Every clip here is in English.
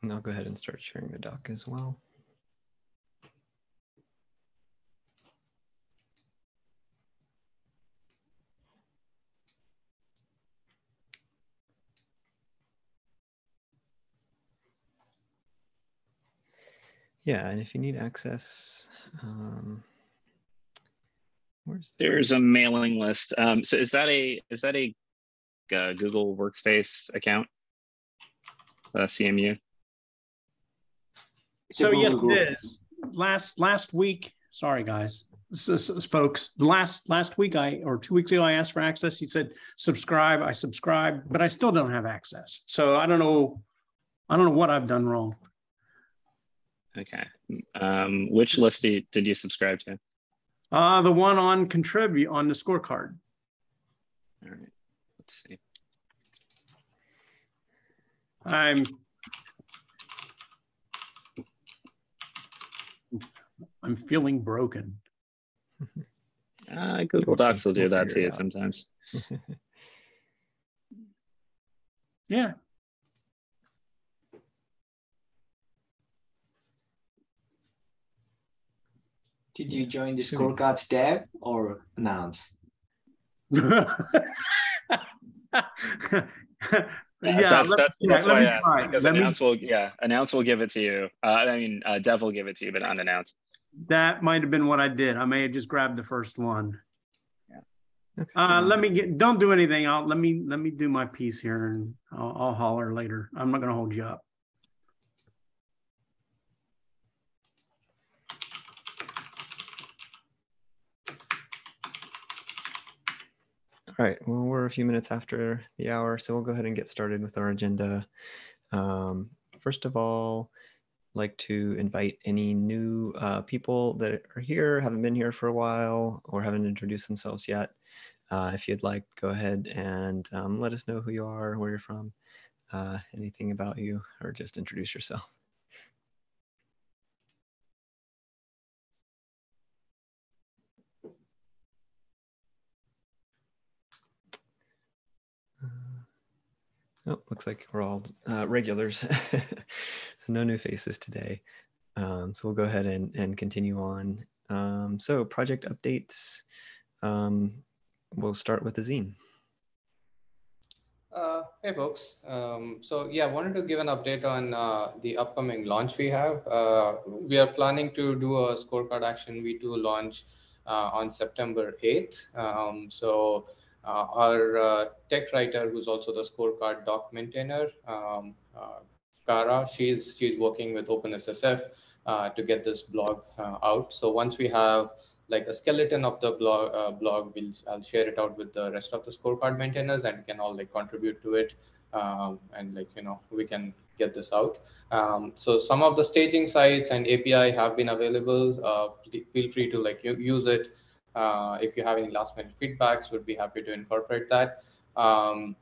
And I'll go ahead and start sharing the doc as well. Yeah, and if you need access, there's a mailing list. So is that a Google Workspace account? CMU. So yes, it is. Last week. Sorry, guys, folks. Last week or 2 weeks ago, I asked for access. He said subscribe. I subscribed, but I still don't have access. So I don't know what I've done wrong. Okay. Which list did you subscribe to? The one on contribute on the scorecard. All right. Let's see. I'm feeling broken. Google Docs will do that to you sometimes. Yeah. Did you join the Scorecards dev or announce? That's why I asked, because announce will give it to you. Dev will give it to you, but unannounced. That might have been what I did. I may have just grabbed the first one. Okay. Don't do anything. Let me do my piece here, and I'll holler later. I'm not going to hold you up. All right, well, we're a few minutes after the hour, so we'll go ahead and get started with our agenda. First of all, I'd like to invite any new people that are here, haven't been here for a while, or haven't introduced themselves yet. If you'd like, go ahead and let us know who you are, where you're from, anything about you, or just introduce yourself. Oh, looks like we're all regulars, so no new faces today. So we'll go ahead and continue on. So project updates, we'll start with Azim. Hey folks, so yeah, I wanted to give an update on the upcoming launch we have. We are planning to do a Scorecard Action V2 launch on September 8th. Our tech writer, who's also the Scorecard doc maintainer, Kara, she's working with OpenSSF to get this blog out. So once we have like a skeleton of the blog, I'll share it out with the rest of the Scorecard maintainers, and we can all like contribute to it, and we can get this out. So some of the staging sites and API have been available. Feel free to use it. If you have any last minute feedbacks, would be happy to incorporate that. I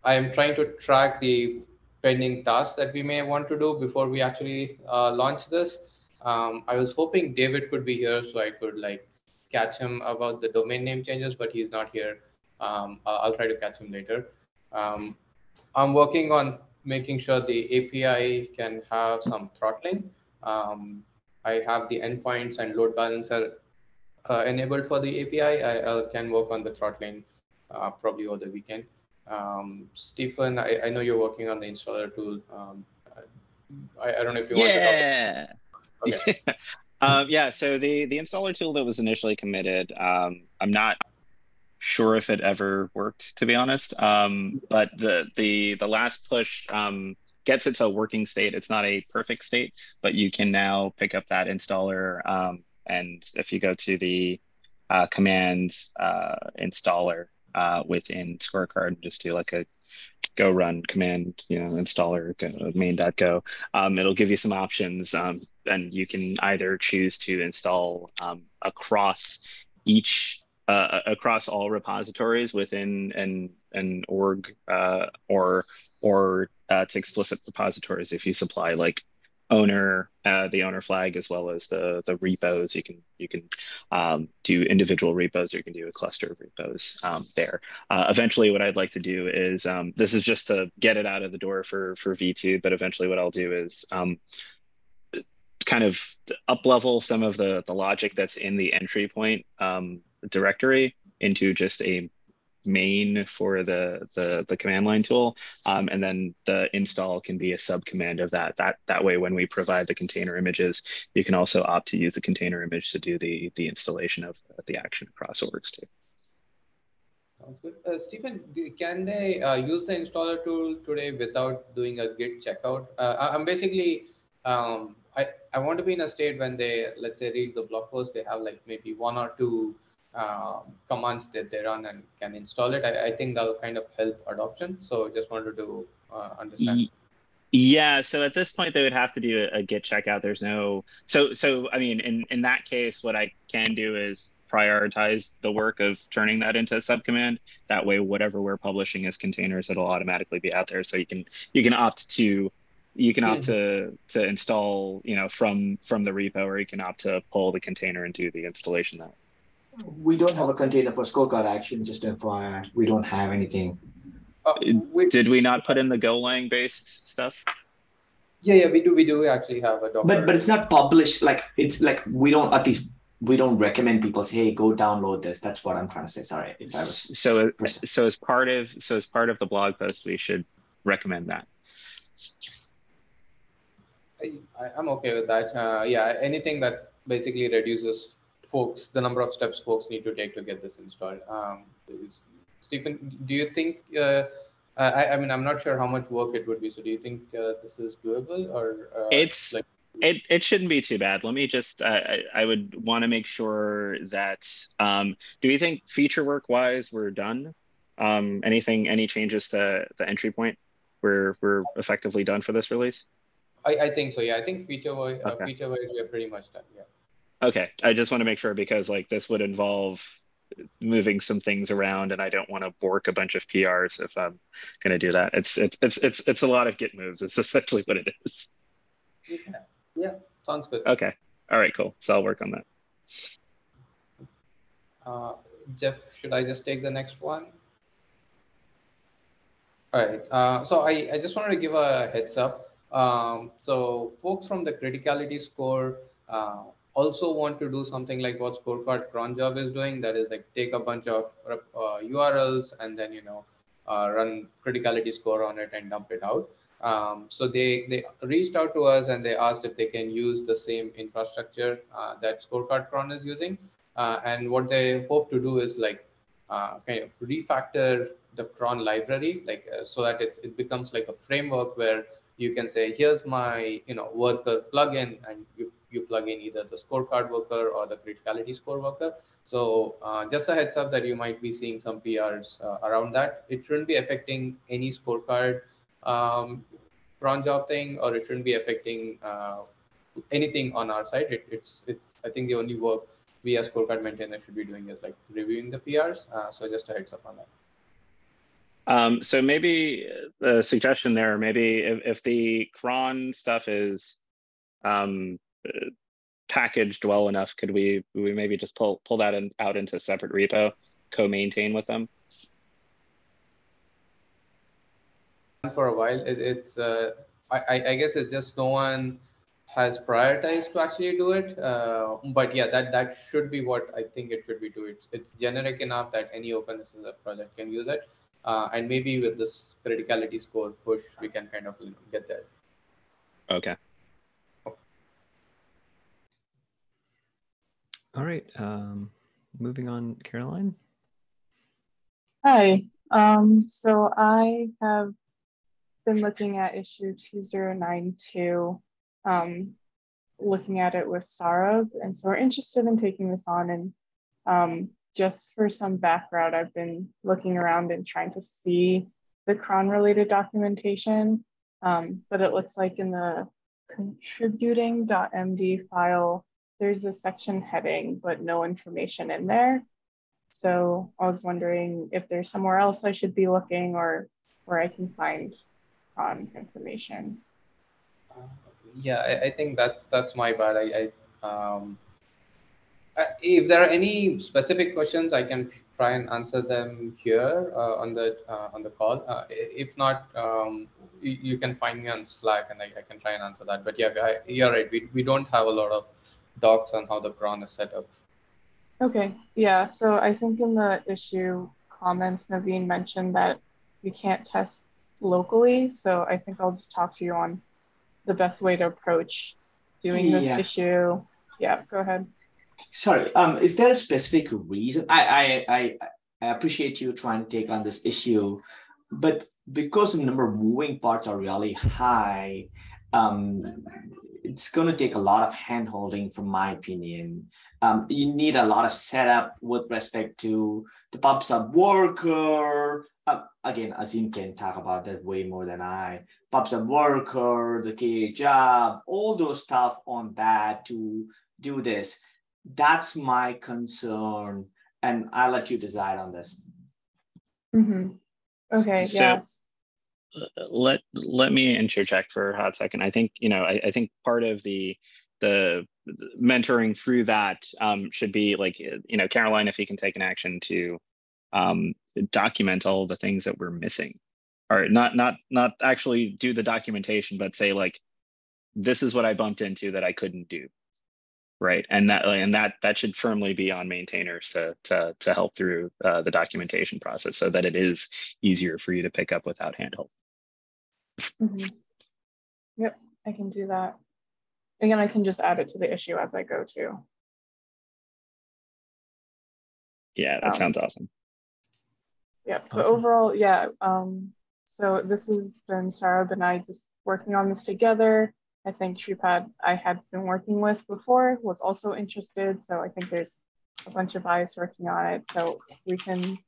am trying to track the pending tasks that we may want to do before we actually launch this. I was hoping David could be here so I could catch him about the domain name changes, but he's not here. I'll try to catch him later. I'm working on making sure the API can have some throttling. I have the endpoints and load balancer enabled for the API. I can work on the throttling probably over the weekend. Stephen, I know you're working on the installer tool. I don't know if you want to talk. Okay. Yeah, so the installer tool that was initially committed, I'm not sure if it ever worked, to be honest. But the last push gets it to a working state. It's not a perfect state, but you can now pick up that installer. And if you go to the command installer within Scorecard, and just do like a go run command, installer main.go, it'll give you some options, and you can either choose to install across all repositories within an org, or to explicit repositories if you supply like owner, the owner flag, as well as the repos. You can do individual repos, or you can do a cluster of repos there. Eventually, what I'd like to do is this is just to get it out of the door for V2, but eventually, what I'll do is kind of up level some of the logic that's in the entry point directory into just a main for the command line tool, and then the install can be a sub command of that. That way, when we provide the container images, you can also opt to use the container image to do the installation of the action across orgs too. Sounds good. Stephen, can they use the installer tool today without doing a Git checkout? I'm basically, I want to be in a state when they, let's say, read the blog post, they have like maybe one or two commands that they run and can install it. I think that'll kind of help adoption. So just wanted to understand. Yeah, so at this point they would have to do a git checkout. There's no, so I mean, in that case, what I can do is prioritize the work of turning that into a subcommand. That way, whatever we're publishing as containers, it'll automatically be out there. So you can opt to install, from the repo, or you can opt to pull the container and do the installation that. We don't have a container for scorecard action, just FYI. We don't have anything. Did we not put in the Golang based stuff? Yeah, we do actually have a Docker. But it's not published. Like it's like we don't recommend people say, hey, go download this. That's what I'm trying to say. Sorry if I was so as part of the blog post, we should recommend that. I'm okay with that. Yeah, anything that basically reduces the number of steps folks need to take to get this installed. Stephen, do you think? I mean, I'm not sure how much work it would be. So, do you think this is doable, or it shouldn't be too bad. Let me just. I would want to make sure that. Do you think feature work wise we're done? Any changes to the entry point? We're effectively done for this release. I think so. Yeah, I think feature-wise, we are pretty much done. Yeah. Okay, I just want to make sure, because like this would involve moving some things around, and I don't want to bork a bunch of PRs if I'm going to do that. It's a lot of Git moves. It's essentially what it is. Yeah, sounds good. Okay, all right, cool. So I'll work on that. Jeff, should I just take the next one? All right. So I just wanted to give a heads up. So folks from the criticality score also want to do something like what Scorecard cron job is doing. That is like take a bunch of URLs and then run criticality score on it and dump it out. So they reached out to us and they asked if they can use the same infrastructure that Scorecard cron is using. And what they hope to do is like kind of refactor the cron library, like so that it becomes like a framework where you can say, here's my worker plugin, and you plug in either the scorecard worker or the criticality score worker. So just a heads up that you might be seeing some PRs around that. It shouldn't be affecting any scorecard cron job thing, or it shouldn't be affecting anything on our side. It's I think the only work we as scorecard maintainers should be doing is like reviewing the PRs. So just a heads up on that. So maybe the suggestion there, maybe if the cron stuff is packaged well enough, could we maybe just pull that out into a separate repo, co-maintain with them? For a while, I guess it's just no one has prioritized to actually do it. But yeah, that should be what I think it should be do. It's generic enough that any OpenSSF project can use it. And maybe with this criticality score push, we can kind of get there. Okay. All right. Moving on, Caroline. Hi. So I have been looking at issue 2092, looking at it with Sarab, and so we're interested in taking this on. And just for some background, I've been looking around and trying to see the cron related documentation, but it looks like in the contributing.md file, there's a section heading, but no information in there. So I was wondering if there's somewhere else I should be looking, or where I can find cron information. Yeah, I think that's my bad. If there are any specific questions, I can try and answer them here on the call. If not, you can find me on Slack, and I can try and answer that. But yeah, you're right. We don't have a lot of docs on how the cron is set up. Okay, yeah. So I think in the issue comments, Naveen mentioned that you can't test locally. So I think I'll just talk to you on the best way to approach doing this Yeah. issue. Yeah, go ahead. Sorry. Is there a specific reason? I appreciate you trying to take on this issue, but because the number of moving parts are really high, it's going to take a lot of hand-holding, from my opinion. You need a lot of setup with respect to the pub sub worker. Again, Azim can talk about that way more than I. Pub sub worker, the KA job, all those stuff on that to do this. That's my concern, and I'll let you decide on this. Mm-hmm. Okay. So, yes. Let me interject for a hot second. I think I think part of the mentoring through that should be like Caroline, if you can take an action to document all the things that we're missing, or not actually do the documentation, but say like, this is what I bumped into that I couldn't do. Right, and that should firmly be on maintainers to help through the documentation process, so that it is easier for you to pick up without handhold. Mm-hmm. Yep, I can do that. Again, I can just add it to the issue as I go too. Yeah, that sounds awesome. Yeah, but overall, yeah. So this has been Sarah and I just working on this together. I think Shripad I had been working with before was also interested. So I think there's a bunch of eyes working on it. So we can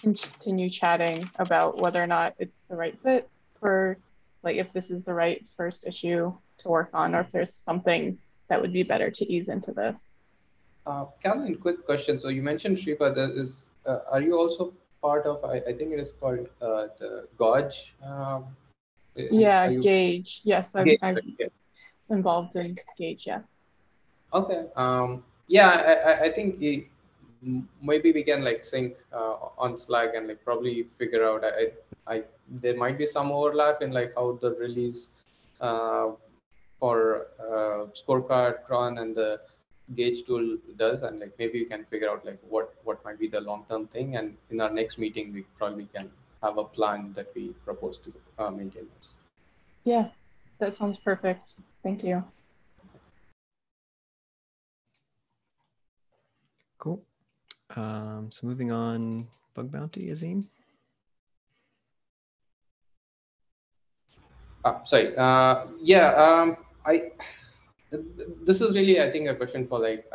continue chatting about whether or not it's the right fit for, like, if this is the right first issue to work on, or if there's something that would be better to ease into this. Caroline, quick question. So you mentioned Shripad, are you also part of, I think it is called the Gauge? Yeah, Gauge. Yes, I'm involved in Gauge, yeah. Okay. Yeah, I think maybe we can like sync on Slack and like probably figure out. There might be some overlap in like how the release for Scorecard, cron, and the Gauge tool does, and like maybe we can figure out like what might be the long-term thing, and in our next meeting we probably can have a plan that we propose to maintainers. Yeah, that sounds perfect. Thank you. Cool. So moving on, bug bounty, Azim. Sorry. Yeah. This is really, I think, a question for like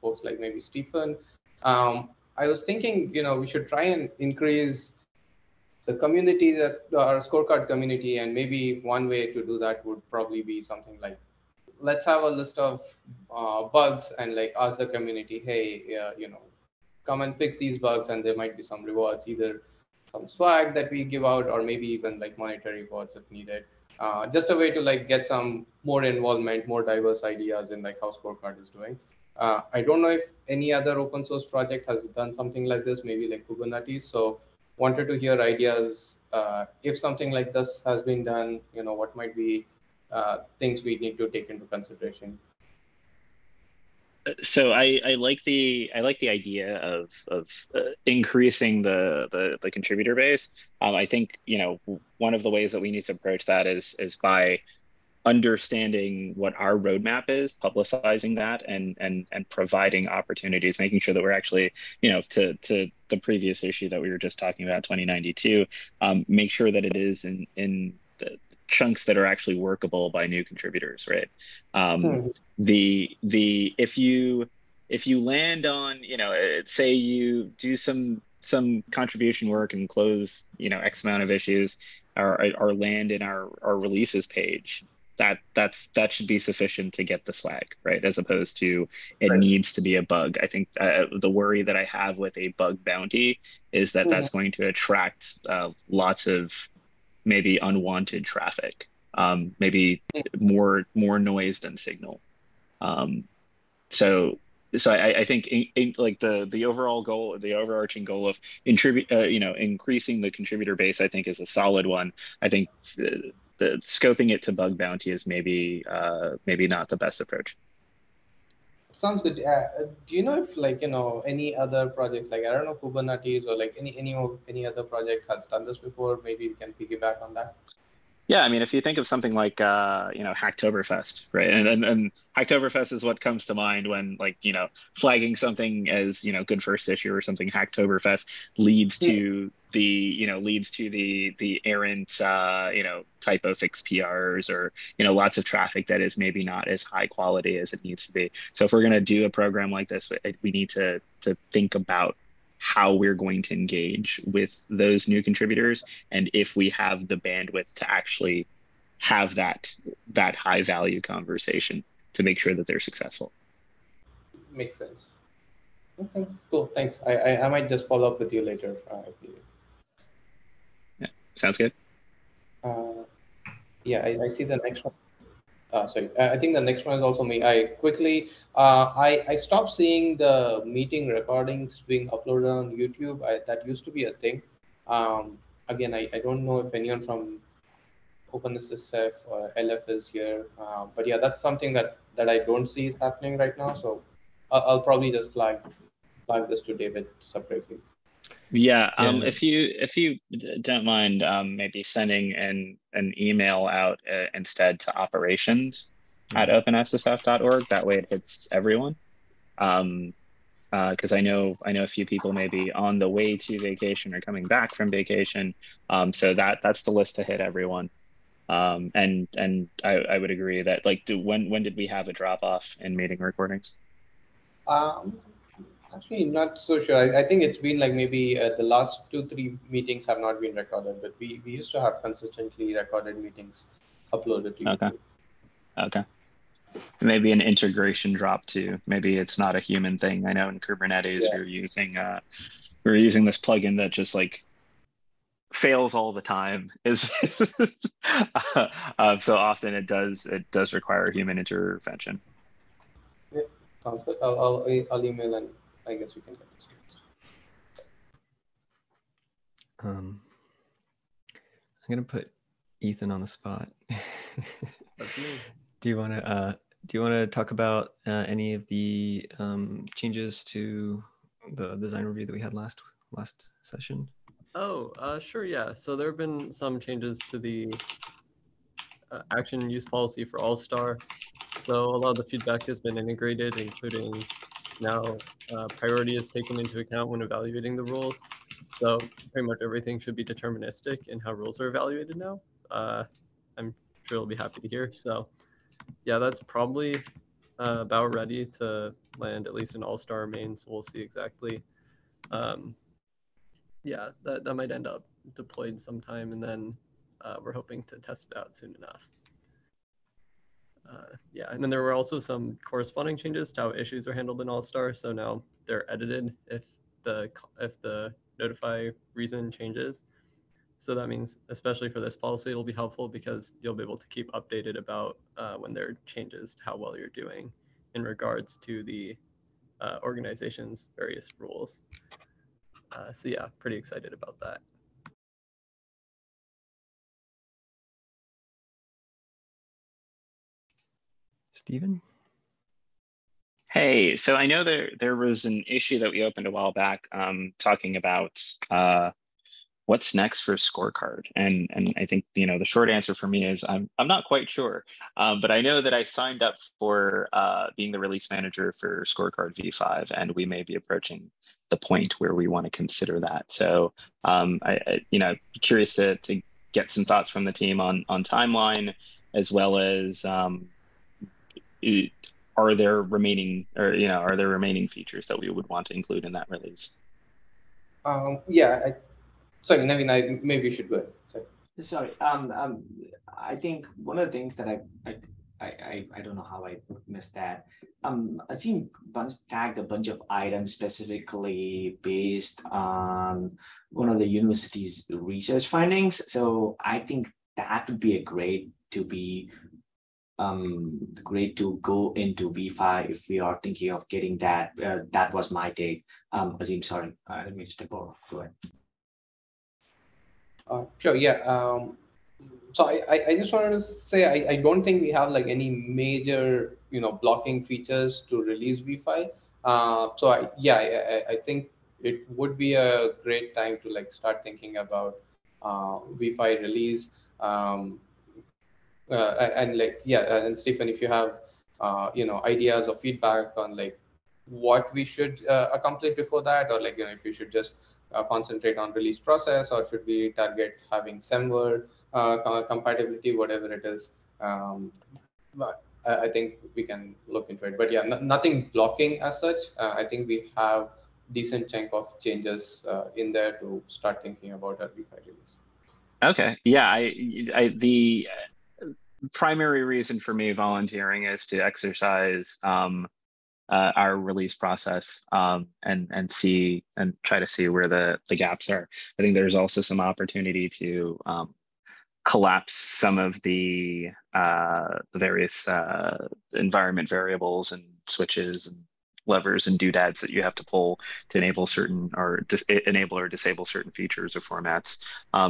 folks like maybe Stephen. I was thinking, we should try and increase the community, that our Scorecard community, and maybe one way to do that would probably be something like, let's have a list of bugs and like ask the community, hey, come and fix these bugs, and there might be some rewards, either some swag that we give out, or maybe even like monetary rewards if needed. Just a way to like get some more involvement, more diverse ideas in like how Scorecard is doing. I don't know if any other open source project has done something like this, maybe like Kubernetes. So wanted to hear ideas. If something like this has been done, what might be things we need to take into consideration. So I like the idea of increasing the contributor base. I think one of the ways that we need to approach that is by understanding what our roadmap is, publicizing that, and providing opportunities, making sure that we're actually, to the previous issue that we were just talking about, 2092, make sure that it is in the chunks that are actually workable by new contributors, right? If you land on, say you do some contribution work and close, X amount of issues, or land in our releases page, that should be sufficient to get the swag, right? As opposed to it needs to be a bug. I think the worry that I have with a bug bounty is that that's going to attract lots of maybe unwanted traffic, maybe more noise than signal. So I think like the overall goal, the overarching goal of increasing the contributor base, I think is a solid one. I think the scoping it to bug bounty is maybe not the best approach. Sounds good. Do you know if any other projects, like I don't know, Kubernetes or like any other project has done this before? Maybe we can piggyback on that. Yeah, I mean, if you think of something like Hacktoberfest, right? And Hacktoberfest is what comes to mind when flagging something as good first issue or something. Hacktoberfest leads to the errant typo fix PRs or lots of traffic that is maybe not as high quality as it needs to be. So if we're going to do a program like this, we need to think about how we're going to engage with those new contributors, and if we have the bandwidth to actually have that high value conversation to make sure that they're successful. Makes sense. Okay, cool. Thanks. I might just follow up with you later. Yeah, sounds good. Yeah, I see the next one. Sorry, I think the next one is also me. I stopped seeing the meeting recordings being uploaded on YouTube. That used to be a thing. Again, I don't know if anyone from OpenSSF or LF is here, but yeah, that's something that I don't see is happening right now. So I'll probably just flag this to David separately. Yeah, if you don't mind, maybe sending an email out instead to operations@openssf.org. That way it hits everyone. Because I know a few people may be on the way to vacation or coming back from vacation. So that's the list to hit everyone. And I would agree that when did we have a drop off in meeting recordings? Actually, not so sure. I think it's been like maybe the last 2-3 meetings have not been recorded, but we used to have consistently recorded meetings uploaded to YouTube. Okay. Maybe an integration drop too. Maybe it's not a human thing. I know in Kubernetes we were using this plugin that just fails all the time. So often it does require human intervention. Yeah, sounds good. I'll email and I guess we can get this fixed. I'm gonna put Ethan on the spot. That's me. Do you want to talk about any of the changes to the design review that we had last session? Oh, sure, yeah. So there have been some changes to the action use policy for All-Star. So a lot of the feedback has been integrated, including now priority is taken into account when evaluating the rules. So pretty much everything should be deterministic in how rules are evaluated now. I'm sure you'll be happy to hear. So yeah, that's probably about ready to land at least an All-Star main. So we'll see exactly. Yeah, that might end up deployed sometime, and then we're hoping to test it out soon enough. Yeah, and then there were also some corresponding changes to how issues are handled in All-Star. So now they're edited if the notify reason changes. So that means, especially for this policy, it'll be helpful because you'll be able to keep updated about when there are changes to how well you're doing in regards to the organization's various rules. So yeah, pretty excited about that. Stephen? Hey, so I know there was an issue that we opened a while back talking about what's next for Scorecard, and I think the short answer for me is I'm not quite sure, but I know that I signed up for being the release manager for Scorecard V5, and we may be approaching the point where we want to consider that. So I curious to get some thoughts from the team on timeline, as well as are there remaining features that we would want to include in that release? Yeah, sorry, Naveen, maybe you should go ahead. Sorry. I think one of the things that I don't know how I missed that. I seen tagged a bunch of items specifically based on one of the university's research findings. So I think that would be a great to be great to go into V5 if we are thinking of getting that. That was my take. Azim, sorry, let me step over. Go ahead. Sure. Yeah. So I just wanted to say I don't think we have like any major blocking features to release V5. So I think it would be a great time to like start thinking about V5 release. And like and Stephen, if you have ideas or feedback on like what we should accomplish before that, or like if we should just concentrate on release process, or should we target having SEMVer compatibility, whatever it is. But I think we can look into it. But yeah, nothing blocking as such. I think we have decent chunk of changes in there to start thinking about our V5 release. Okay. Yeah. The primary reason for me volunteering is to exercise our release process and see and try to see where the gaps are. I think there's also some opportunity to collapse some of the various environment variables and switches and levers and doodads that you have to pull to enable certain or enable or disable certain features or formats.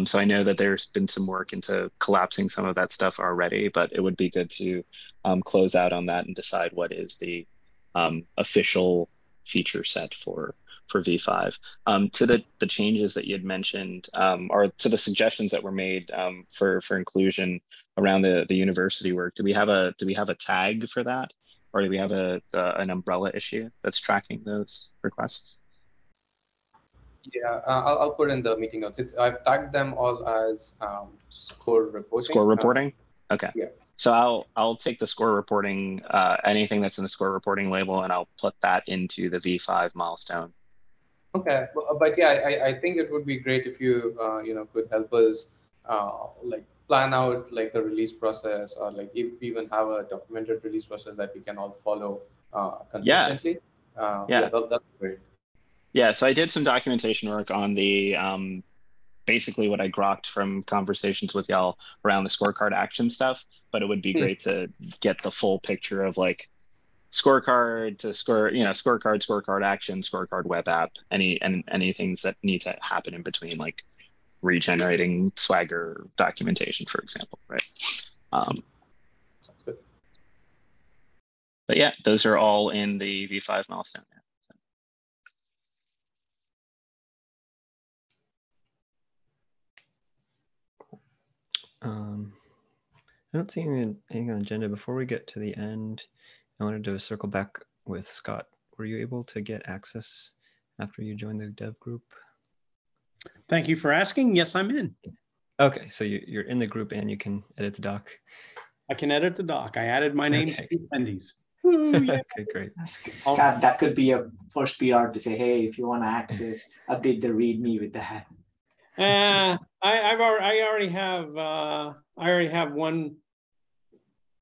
So I know that there's been some work into collapsing some of that stuff already, but it would be good to close out on that and decide what is the official feature set for V5. To the changes that you had mentioned, or to the suggestions that were made for inclusion around the university work, do we have a tag for that? Or do we have an umbrella issue that's tracking those requests? Yeah, I'll put in the meeting notes. I've tagged them all as score reporting. Score reporting? Okay. Yeah. So I'll take the score reporting, anything that's in the score reporting label, and I'll put that into the V5 milestone. Okay, but yeah, I think it would be great if you could help us like plan out like a release process, or like even have a documented release process that we can all follow consistently. Yeah, that's great. Yeah, so I did some documentation work on the basically what I grokked from conversations with y'all around the scorecard action stuff, but it would be great to get the full picture of like scorecard to scorecard action, scorecard web app, any things that need to happen in between, like regenerating Swagger documentation, for example, right? Sounds good. But yeah, those are all in the V5 milestone. I don't see anything on the agenda. Before we get to the end, I wanted to circle back with Scott. Were you able to get access after you joined the dev group? Thank you for asking. Yes, I'm in. Okay, so you're in the group and you can edit the doc. I can edit the doc. I added my name to the attendees. Yeah. Okay, great. Scott, that could be a first PR to say, hey, if you want to access, update the README with that. I already have one.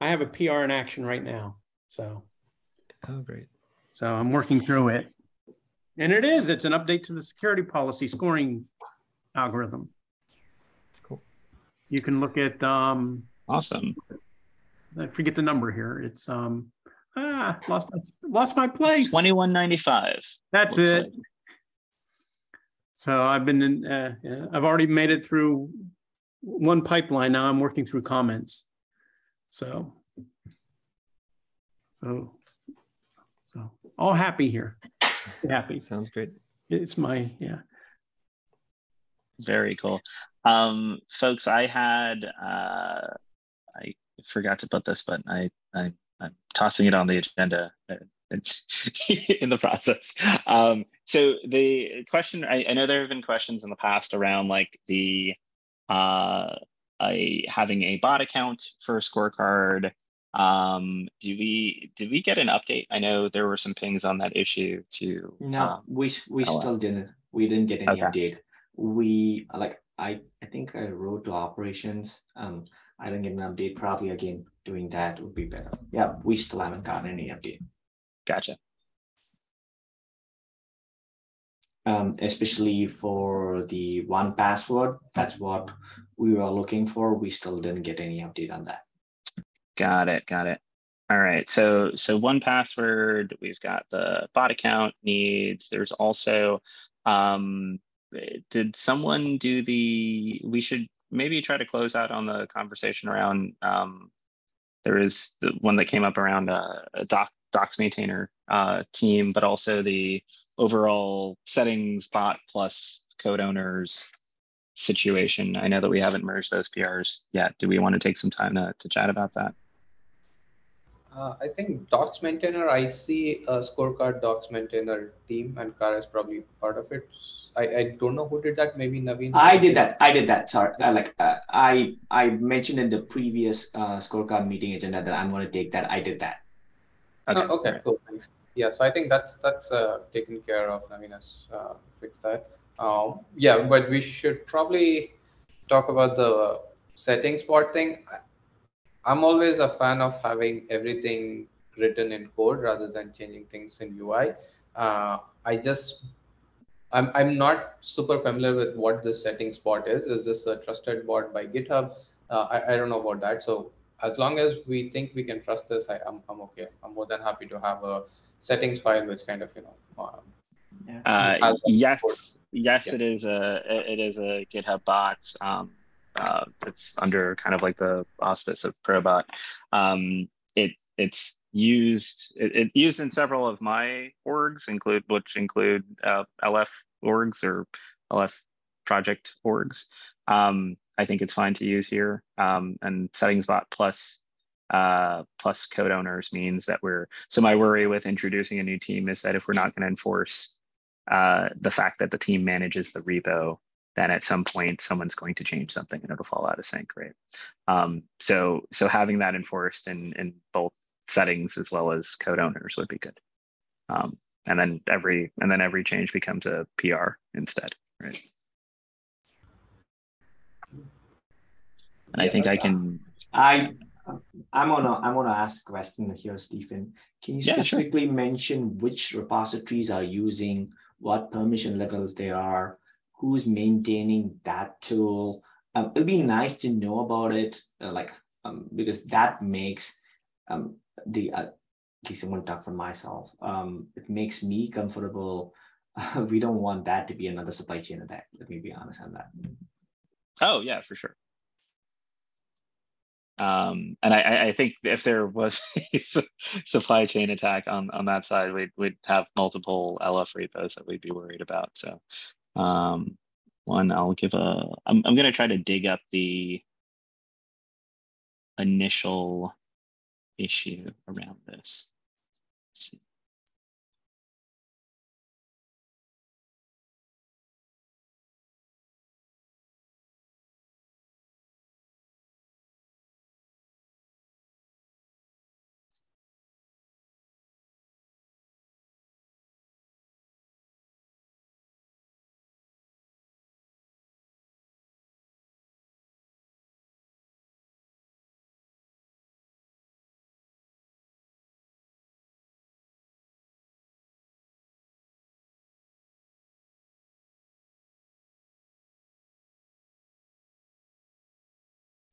I have a PR in action right now. So. Oh, great. So I'm working through it. And it's an update to the security policy scoring algorithm. Cool. You can look at awesome. I forget the number here. It's lost my place. 2195. That's it. Like. So I've been I've already made it through one pipeline. Now I'm working through comments. So all happy here. Happy. Sounds great. It's my Very cool. Folks, I forgot to put this, but I'm tossing it on the agenda in the process. So the question, I know there have been questions in the past around like the having a bot account for a scorecard. Do we get an update? I know there were some pings on that issue too. No, we still didn't. We didn't get any update. We I think I wrote to operations. I didn't get an update. Probably again doing that would be better. Yeah, we still haven't gotten any update. Gotcha. Especially for the 1Password, that's what we were looking for. We still didn't get any update on that. Got it. All right. So 1Password, we've got the bot account needs. There's also, did someone do we should maybe try to close out on the conversation around, there is the one that came up around a docs maintainer team, but also the overall settings bot plus code owners situation. I know that we haven't merged those PRs yet. Do we want to take some time to chat about that? I think docs maintainer, I see a scorecard docs maintainer team, and Kara is probably part of it. I don't know who did that. Maybe Naveen. I did that. Sorry. I mentioned in the previous scorecard meeting agenda that I'm going to take that. I did that. Okay. Okay. Cool. Thanks. Yeah. So I think that's taken care of. Naveen has fixed that. Yeah, but we should probably talk about the settings part thing. I'm always a fan of having everything written in code rather than changing things in UI. I'm not super familiar with what this setting spot is. Is this a trusted bot by GitHub? I don't know about that. So as long as we think we can trust this, I'm okay. I'm more than happy to have a settings file which kind of yes, yeah. it is a GitHub bot. It's under kind of like the auspice of Probot. It's used in several of my orgs, which include LF orgs or LF project orgs. I think it's fine to use here. And settings bot plus code owners means that so my worry with introducing a new team is that if we're not going to enforce the fact that the team manages the repo, then at some point someone's going to change something and it'll fall out of sync, right? So having that enforced in both settings as well as code owners would be good. And then every change becomes a PR instead, right? And I think I can. I'm gonna ask a question here, Stephen. Can you specifically mention which repositories are using what permission levels they are, who's maintaining that tool? It'd be nice to know about it, because that makes at least I'm going to talk for myself. It makes me comfortable. We don't want that to be another supply chain attack. Let me be honest on that. Oh yeah, for sure. And I think if there was a supply chain attack on that side, we'd have multiple LF repos that we'd be worried about. So one, I'm going to try to dig up the initial issue around this. Let's see.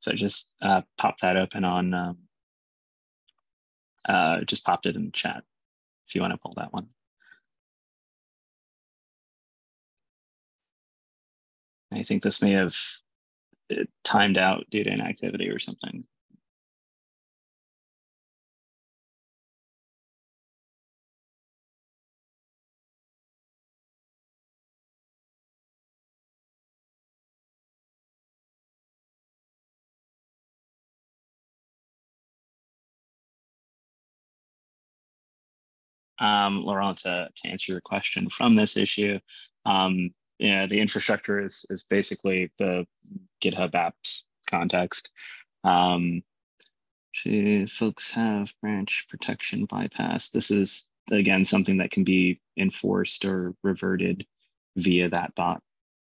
So I just popped that open on, just popped it in the chat if you want to pull that one. I think this may have timed out due to inactivity or something. Laurent, to answer your question from this issue, the infrastructure is basically the GitHub apps context. Folks have branch protection bypass. This is, again, something that can be enforced or reverted via that bot.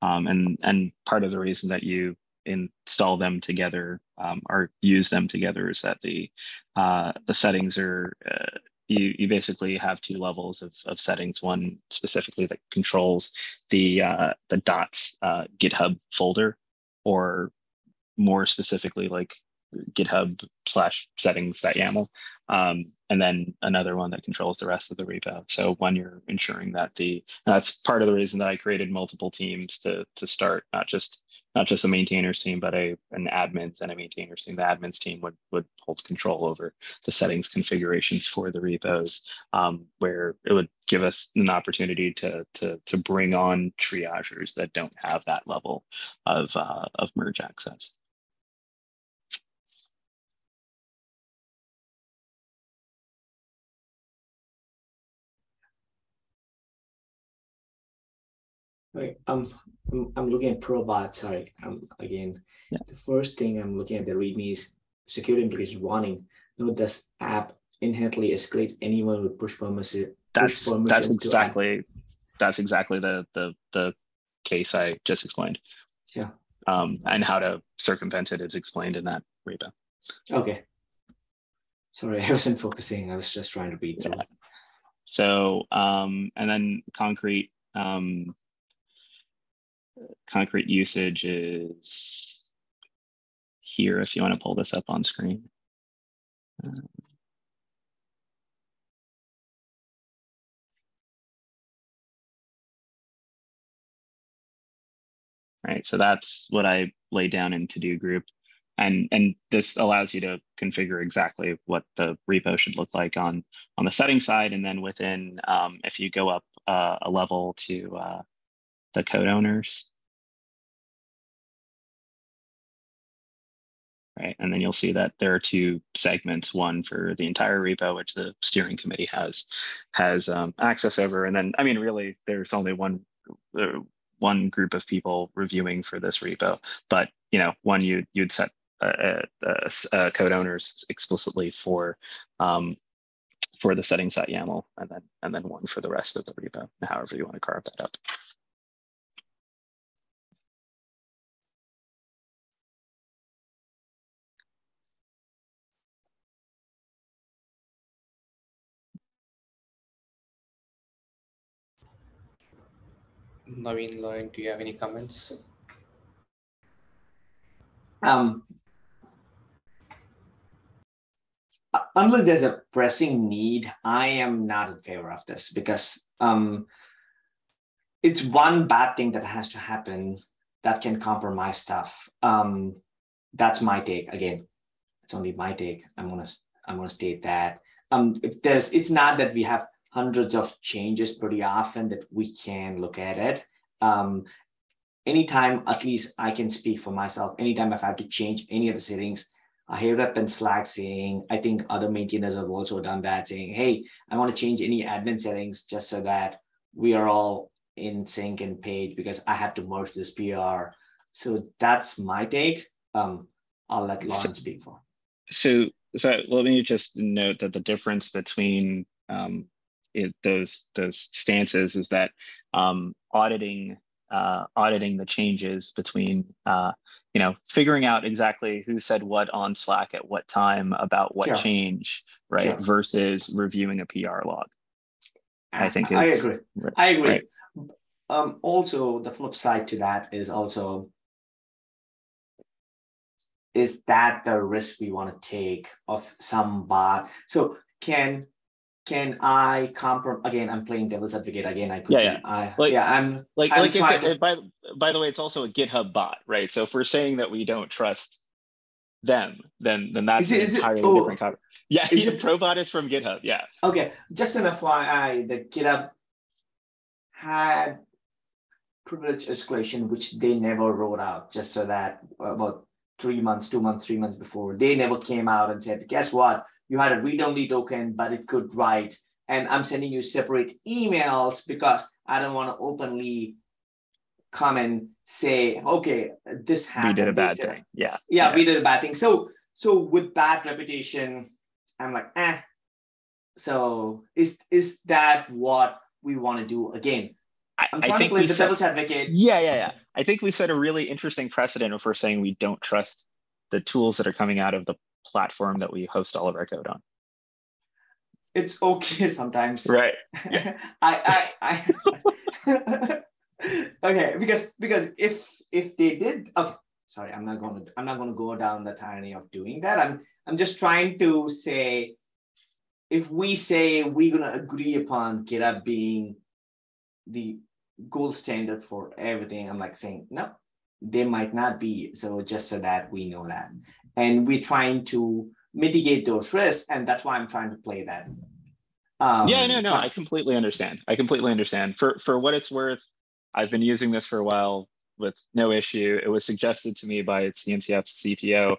And part of the reason that you install them together or use them together is that the settings are you basically have two levels of settings. One specifically that controls the dots GitHub folder, or more specifically, like GitHub/settings.yaml, and then another one that controls the rest of the repo. So when you're ensuring that that's part of the reason that I created multiple teams to start, not just a maintainers team, but an admins and a maintainers team. The admins team would hold control over the settings configurations for the repos, where it would give us an opportunity to bring on triagers that don't have that level of merge access. Right. I'm looking at Probot. Sorry. Again, yeah. The first thing I'm looking at the README is security implication warning. Note this app inherently escalates anyone with push permissions. That's exactly the case I just explained. Yeah. And how to circumvent it is explained in that repo. Okay. Sorry, I wasn't focusing. I was just trying to read through. Yeah. So and then concrete usage is here if you want to pull this up on screen. Right, so that's what I laid down in to-do group. And this allows you to configure exactly what the repo should look like on the settings side. And then within, if you go up a level to the code owners, right? And then you'll see that there are two segments, one for the entire repo, which the steering committee has access over. And then, I mean, really, there's only one group of people reviewing for this repo, but one you'd set code owners explicitly for the settings.yaml, and then one for the rest of the repo, however you want to carve that up. Naveen, Lauren, do you have any comments? Unless there's a pressing need, I am not in favor of this, because it's one bad thing that has to happen that can compromise stuff. That's my take. Again, it's only my take. I'm gonna state that. It's not that we have hundreds of changes pretty often that we can look at it. Anytime, at least I can speak for myself, anytime if I have to change any of the settings, I hear up in Slack saying, I think other maintainers have also done that, saying, hey, I want to change any admin settings just so that we are all in sync and page, because I have to merge this PR. So that's my take. I'll let Lauren speak for. So let me just note that the difference between those stances is that auditing the changes between figuring out exactly who said what on Slack at what time about what change, right, versus reviewing a PR log. I think I agree. Right, I agree. Right. Also, the flip side to that is also, is that the risk we want to take of some bot? So can I compromise? Again, I'm playing devil's advocate again. I could I'm trying to... by the way, it's also a GitHub bot, right? So if we're saying that we don't trust them, then that's an entirely different conversation. Yeah, Probot is from GitHub. Yeah. Okay, just an FYI, the GitHub had privilege escalation, which they never wrote out, just so that about 3 months before, they never came out and said, guess what? You had a read-only token, but it could write. And I'm sending you separate emails because I don't want to openly come and say, okay, this happened. We did a bad thing. Yeah, we did a bad thing. So with bad reputation, I'm like, So is that what we want to do? Again, I'm trying to play the devil's advocate. Yeah. I think we set a really interesting precedent if we're saying we don't trust the tools that are coming out of the platform that we host all of our code on. It's okay sometimes. Right. Yeah. Okay, because if they did, okay, sorry. sorry, I'm not going to go down the tyranny of doing that. I'm just trying to say, if we say we're going to agree upon GitHub being the gold standard for everything, I'm like saying, no, they might not be. So just so that we know that. And we're trying to mitigate those risks. And that's why I'm trying to play that. Yeah, no, I completely understand. I completely understand. For what it's worth, I've been using this for a while with no issue. It was suggested to me by CNCF's CTO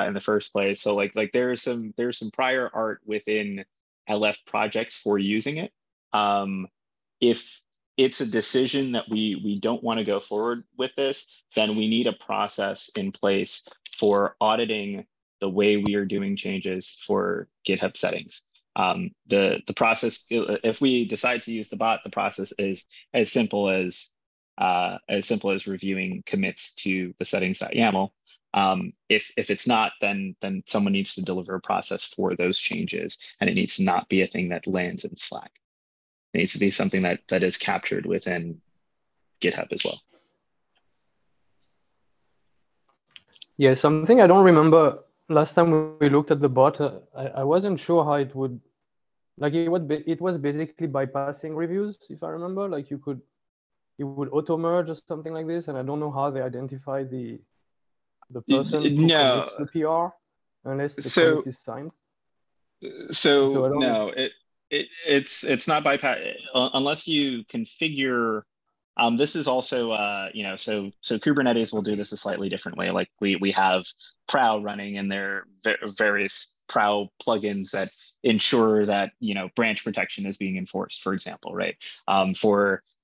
in the first place. So like there's some prior art within LF projects for using it. If it's a decision that we don't want to go forward with this, then we need a process in place for auditing the way we are doing changes for GitHub settings. The process, if we decide to use the bot, the process is as simple as reviewing commits to the settings.yaml. If it's not, then someone needs to deliver a process for those changes, and it needs to not be a thing that lands in Slack. It needs to be something that is captured within GitHub as well. Yeah, something I don't remember last time we looked at the bot. I wasn't sure how it would, like it was basically bypassing reviews, if I remember. Like it would auto merge or something like this, and I don't know how they identify the person who commits the PR unless the commit is signed. So no, it's not bypass unless you configure. This is also so Kubernetes will do this a slightly different way. Like we have Prow running, and there are various Prow plugins that ensure that branch protection is being enforced, for example, right?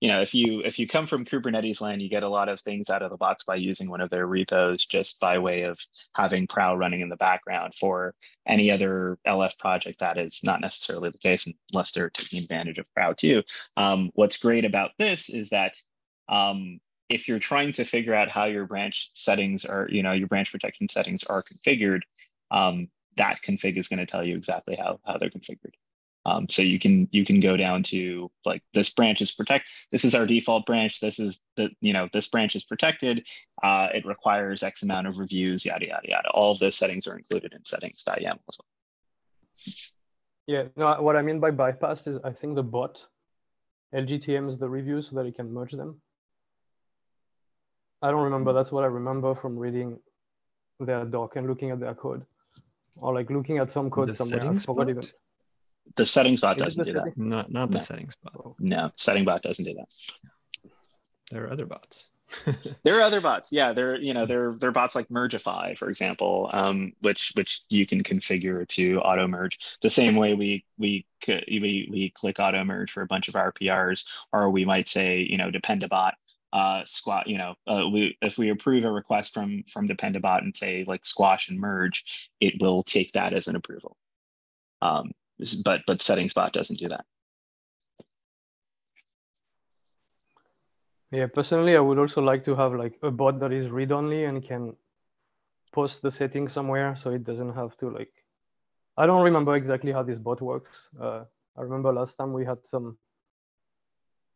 If you come from Kubernetes land, you get a lot of things out of the box by using one of their repos, just by way of having Prow running in the background. For any other LF project, that is not necessarily the case unless they're taking advantage of Prow too. What's great about this is that if you're trying to figure out how your branch settings are, your branch protection settings are configured, that config is going to tell you exactly how they're configured. So you can go down to like, this branch is this is our default branch. This is this branch is protected. It requires X amount of reviews, yada, yada, yada. All of those settings are included in settings.yaml as well. Yeah, no, what I mean by bypass is I think the bot LGTMs the reviews so that it can merge them. I don't remember. That's what I remember from reading their doc and looking at their code, or like looking at some code somewhere. I forgot even. The settings bot doesn't do that. Not the settings bot. No, setting bot doesn't do that. There are other bots. There are other bots. Yeah, there are bots like Mergify, for example, which you can configure to auto merge the same way we click auto merge for a bunch of our PRs, or we might say Dependabot squat. If we approve a request from Dependabot and say like squash and merge, it will take that as an approval. But settings bot doesn't do that. Yeah, personally, I would also like to have like a bot that is read-only and can post the settings somewhere, so it doesn't have to like. I don't remember exactly how this bot works. I remember last time we had some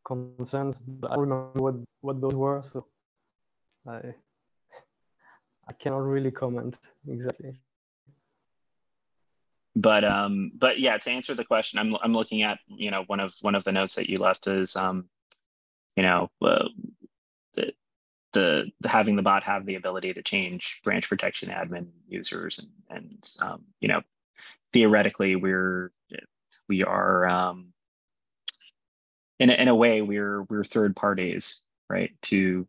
concerns, but I don't remember what those were, so I cannot really comment exactly. But yeah, to answer the question, I'm looking at one of the notes that you left is the having the bot have the ability to change branch protection admin users, and theoretically we are in a way we're third parties, right, to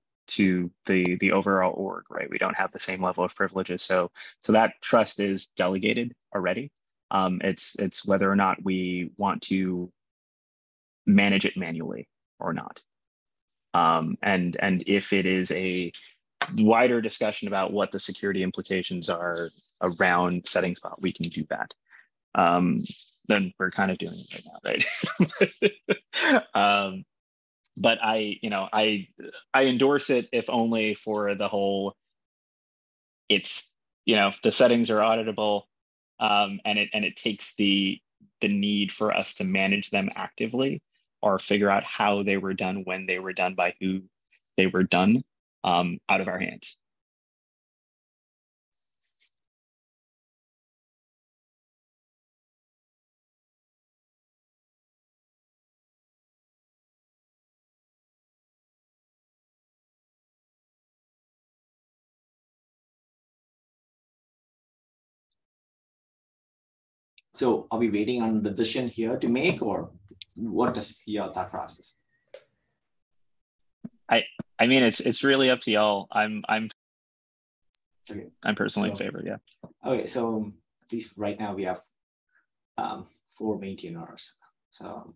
the overall org, right? We don't have the same level of privileges, so that trust is delegated already. It's whether or not we want to manage it manually or not. And if it is a wider discussion about what the security implications are around settings bot, we can do that. Then we're kind of doing it right now, right? But I endorse it, if only for the whole. It's the settings are auditable, and it takes the need for us to manage them actively, or figure out how they were done, when they were done, by who they were done, out of our hands. So are we waiting on the decision here to make, or what is your thought process? I mean, it's really up to y'all. I'm Okay. personally in favor. Yeah. Okay, so at least right now we have 4 maintainers. So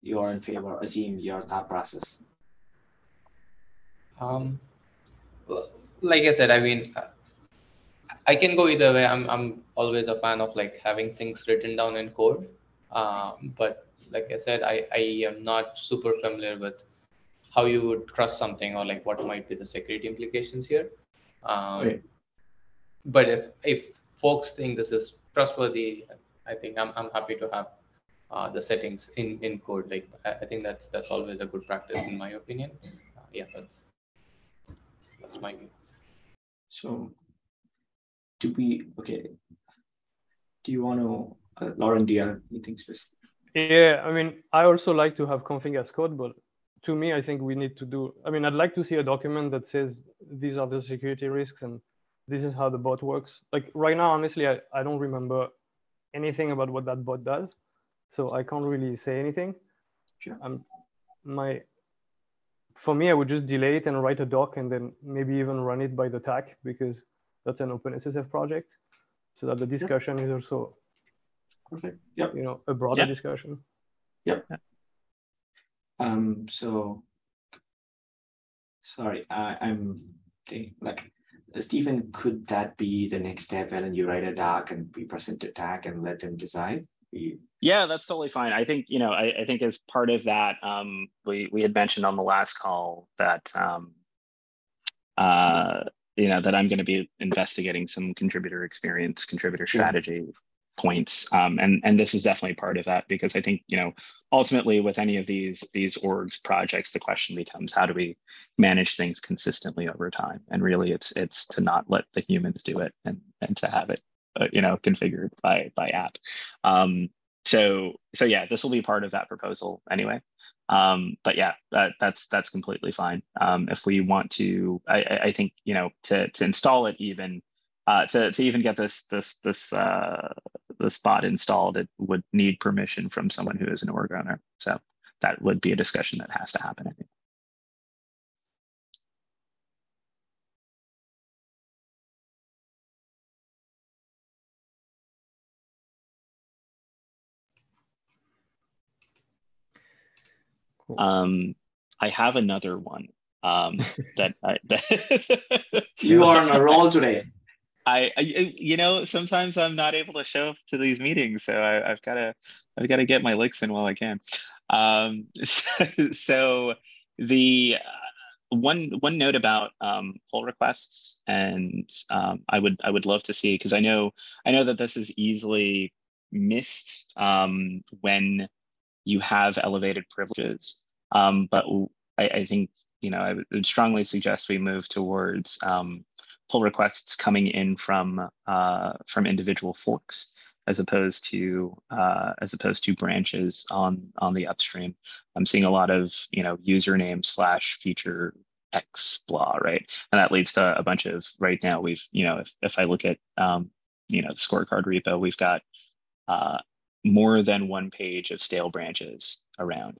you're in favor. Assume your thought process. Like I said, I mean, I can go either way. I'm always a fan of like having things written down in code. But like I said, I am not super familiar with how you would trust something or like what might be the security implications here. Okay. But if folks think this is trustworthy, I think I'm happy to have the settings in code. Like I think that's always a good practice in my opinion. Yeah, that's my view. So do you want to, Lauren, do you have anything specific? Yeah, I mean, I also like to have config as code, but to me, I think we need to do, I mean, I'd like to see a document that says these are the security risks and this is how the bot works. Like right now, honestly, I don't remember anything about what that bot does. So I can't really say anything. Sure. For me, I would just delay it and write a doc and then maybe even run it by the TAC because that's an OpenSSF project. So that the discussion is also, perfect. Yep. You know, a broader discussion. Yep. So sorry, I'm thinking like, Stephen, could that be the next step? And you write a doc and we present the TAC and let them decide? Yeah, that's totally fine. I think, you know, I think as part of that, we had mentioned on the last call that, you know, that I'm going to be investigating some contributor experience, contributor strategy points. And this is definitely part of that, because I think, you know, ultimately with any of these orgs projects, the question becomes, how do we manage things consistently over time? And really it's to not let the humans do it and to have it, you know, configured by app. So yeah, this will be part of that proposal anyway. But yeah, that's completely fine. If we want to, I think, you know, to install it even, to even get this bot installed, it would need permission from someone who is an org owner. So that would be a discussion that has to happen, I think. Cool. I have another one that You are on a roll today. I you know, sometimes I'm not able to show up to these meetings, so I've got to get my licks in while I can. So the one note about pull requests, and I would love to see, because I know that this is easily missed when you have elevated privileges. But I think, you know, I would strongly suggest we move towards pull requests coming in from individual forks, as opposed to branches on the upstream. I'm seeing a lot of, you know, username / feature X blah, right? And that leads to a bunch of, right now we've, you know, if I look at you know, the scorecard repo, we've got more than one page of stale branches around.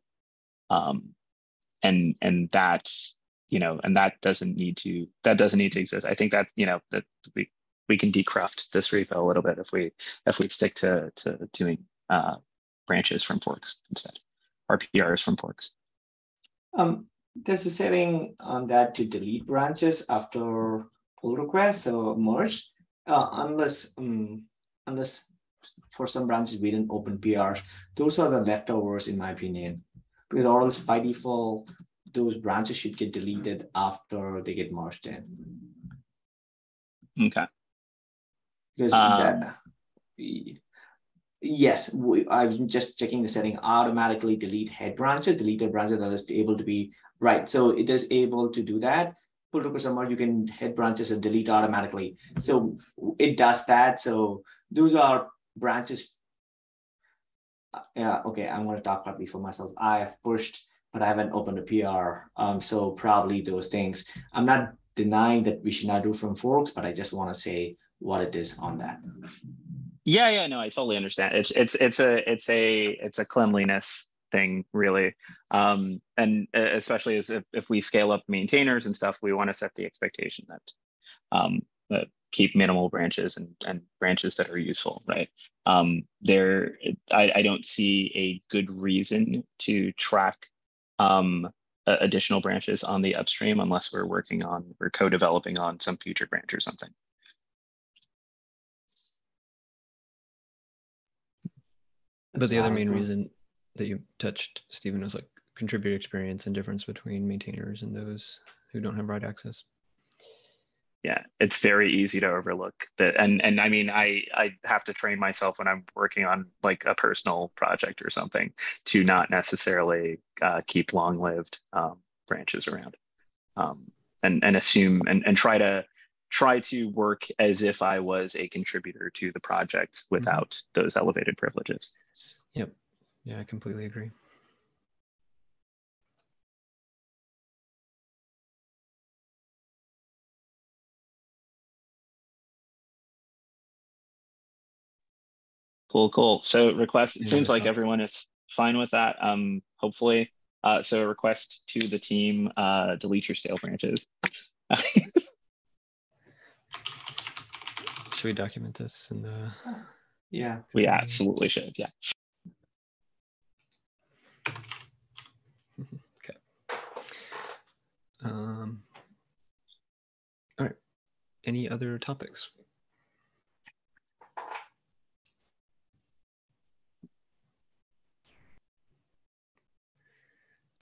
And that's, you know, and that doesn't need to exist. I think that, you know, that we can decruft this repo a little bit if we stick to doing branches from forks instead, or PRs from forks. There's a setting on that to delete branches after pull request, so merge, unless for some branches we didn't open PRs. Those are the leftovers, in my opinion, because or else by default those branches should get deleted after they get merged in. Okay. Because yes, I'm just checking the setting, automatically delete head branches, deleted branches that is able to be right. So it is able to do that. Pull request or merge, you can head branches and delete automatically. So it does that. So those are branches. Yeah, okay, I'm going to talk partly for myself. I have pushed, but I haven't opened a PR. So probably those things. I'm not denying that we should not do from forks, but I just want to say what it is on that. Yeah, no, I totally understand. It's a cleanliness thing, really, and especially as if we scale up maintainers and stuff, we want to set the expectation that keep minimal branches and branches that are useful, right? I don't see a good reason to track additional branches on the upstream unless we're co-developing on some future branch or something. But the other main reason that you touched, Stephen, was like contributor experience and difference between maintainers and those who don't have write access. Yeah, it's very easy to overlook that. And I mean, I have to train myself when I'm working on like a personal project or something to not necessarily keep long-lived branches around, and assume and try to work as if I was a contributor to the project without those elevated privileges. Yep. Yeah, I completely agree. Cool. So request, it seems like everyone is fine with that. Hopefully. So request to the team, delete your stale branches. Should we document this in the? Yeah. We absolutely should, yeah. Okay. All right. Any other topics?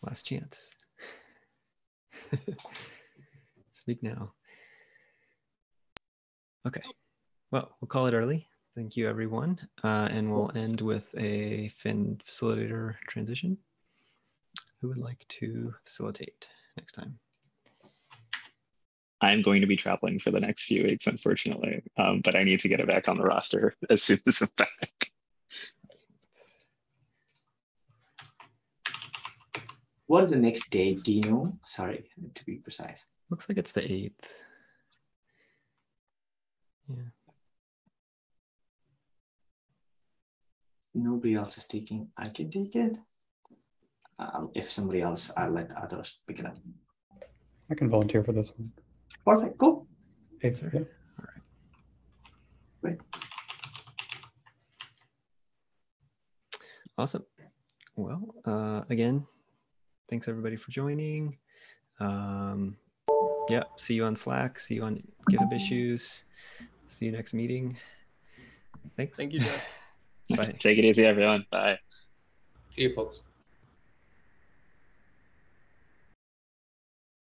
Last chance. Speak now. Okay. Well, we'll call it early. Thank you, everyone. And we'll end with a Fin facilitator transition. Who would like to facilitate next time? I'm going to be traveling for the next few weeks, unfortunately, but I need to get it back on the roster as soon as I'm back. What is the next date? Do you know? Sorry, to be precise. Looks like it's the 8th. Yeah. Nobody else is taking. I can take it. If somebody else, I'll let others pick it up. I can volunteer for this one. Perfect. Cool. Hey, sir. Yeah. All right. Great. Awesome. Well, again, thanks everybody for joining. Yeah, see you on Slack. See you on GitHub issues. See you next meeting. Thanks. Thank you, Jeff. Bye. Take it easy, everyone. Bye. See you, folks.